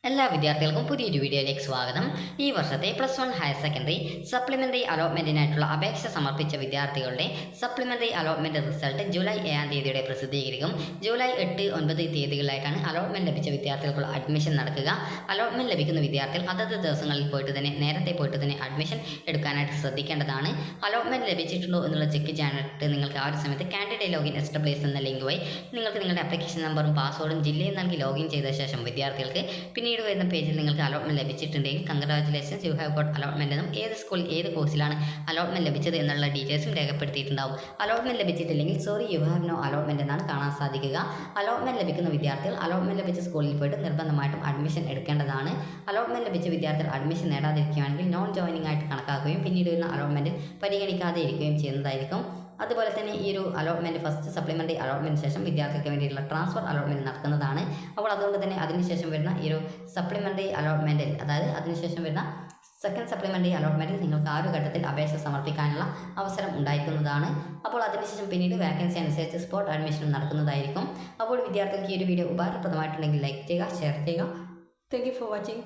എല്ലാ വിദ്യാർത്ഥികൾക്കും പുതിയൊരു വീഡിയോയിലേക്ക് സ്വാഗതം. ഈ വർഷത്തെ +1 ഹയർ സെക്കൻഡറി സപ്ലിമെൻ്ററി അലോട്ട്മെൻറ്റിനായിട്ടുള്ള അപേക്ഷ സമർപ്പിച്ച വിദ്യാർത്ഥികളുടെ സപ്ലിമെൻ്ററി അലോട്ട്മെൻറ്റ് റിസൾട്ട് ജൂലൈ 7-ാം തീയതിയോടെ പ്രസിദ്ധീകരിക്കും. ജൂലൈ 8, 9 തീയതികളിലായിട്ടാണ് അലോട്ട്മെൻറ്റ് ലഭിച്ച വിദ്യാർത്ഥികൾക്കുള്ള അഡ്മിഷൻ നടക്കുക. അലോട്ട്മെൻറ്റ് ലഭിക്കുന്ന വിദ്യാർത്ഥികൾ അതത് ദിവസങ്ങളിൽ നേരത്തെ പോയിട്ട് തന്നെ അഡ്മിഷൻ എടുക്കാനായിട്ട് ശ്രദ്ധിക്കേണ്ടതാണ്. അലോട്ട്മെൻറ്റ് ലഭിച്ചിട്ടുണ്ടോ എന്നുള്ള ചെക്ക് ചെയ്യാനായിട്ട് നിങ്ങൾക്ക് ആ ഒരു സമയത്ത് കാൻഡിഡേറ്റ് ലോഗിൻ SWS എന്ന ലിങ്ക് വഴി നിങ്ങൾക്ക് നിങ്ങളുടെ ആപ്ലിക്കേഷൻ നമ്പറും പാസ്വേഡും ജില്ലയും നൽകി ലോഗിൻ ചെയ്ത ശേഷം വിദ്യാർത്ഥികൾക്ക് പിന്നീട് വരുന്ന പേജിൽ നിങ്ങൾക്ക് അലോട്ട്മെൻറ്റ് ലഭിച്ചിട്ടുണ്ടെങ്കിൽ congratulations, you have got allotment എന്നും ഏത് സ്കൂളിൽ ഏത് കോഴ്സിലാണ് അലോട്ട്മെൻറ്റ് ലഭിച്ചത് എന്നുള്ള ഡീറ്റെയിൽസും രേഖപ്പെടുത്തിയിട്ടുണ്ടാവും. അലോട്ട്മെൻറ്റ് ലഭിച്ചിട്ടില്ലെങ്കിൽ sorry you have no allotment എന്നാണ് കാണാൻ സാധിക്കുക. അലോട്ട്മെൻറ്റ് ലഭിക്കുന്ന വിദ്യാർത്ഥികൾ അലോട്ട്മെൻറ്റ് ലഭിച്ച സ്കൂളിൽ പോയിട്ട് നിർബന്ധമായിട്ടും അഡ്മിഷൻ എടുക്കേണ്ടതാണ്. അലോട്ട്മെൻറ്റ് ലഭിച്ച വിദ്യാർത്ഥികൾ അഡ്മിഷൻ നേടാതിരിക്കുകയാണെങ്കിൽ നോൺ ജോയിനിങ് ആയിട്ട് കണക്കാക്കുകയും പിന്നീട് വരുന്ന അലോട്ട്മെൻറ്റ് പരിഗണിക്കാതെ ഇരിക്കുകയും ചെയ്യുന്നതായിരിക്കും. അതുപോലെ തന്നെ ഈ ഒരു അലോട്ട്മെൻറ്റ് ഫസ്റ്റ് സപ്ലിമെൻ്ററി അലോട്ട്മെൻറ്റിന് ശേഷം വിദ്യാർത്ഥികൾക്ക് വേണ്ടിയിട്ടുള്ള ട്രാൻസ്ഫർ അലോട്ട്മെൻറ്റ് നടക്കുന്നതാണ്. അപ്പോൾ അതുകൊണ്ട് തന്നെ അതിനുശേഷം വരുന്ന ഈ ഒരു സപ്ലിമെൻ്ററി അലോട്ട്മെൻറ്റിൽ, അതായത് അതിനുശേഷം വരുന്ന സെക്കൻഡ് സപ്ലിമെൻ്ററി അലോട്ട്മെൻറ്റിൽ നിങ്ങൾക്ക് ആ ഒരു ഘട്ടത്തിൽ അപേക്ഷ സമർപ്പിക്കാനുള്ള അവസരം ഉണ്ടായിരിക്കുന്നതാണ്. അപ്പോൾ അതിനുശേഷം പിന്നീട് വാക്കൻസി അനുസരിച്ച് സ്പോട്ട് അഡ്മിഷനും നടക്കുന്നതായിരിക്കും. അപ്പോൾ വിദ്യാർത്ഥികൾക്ക് ഈ ഒരു വീഡിയോ ഉപകാരപ്രദമായിട്ടുണ്ടെങ്കിൽ ലൈക്ക് ചെയ്യുക, ഷെയർ ചെയ്യുക. Thank you for watching.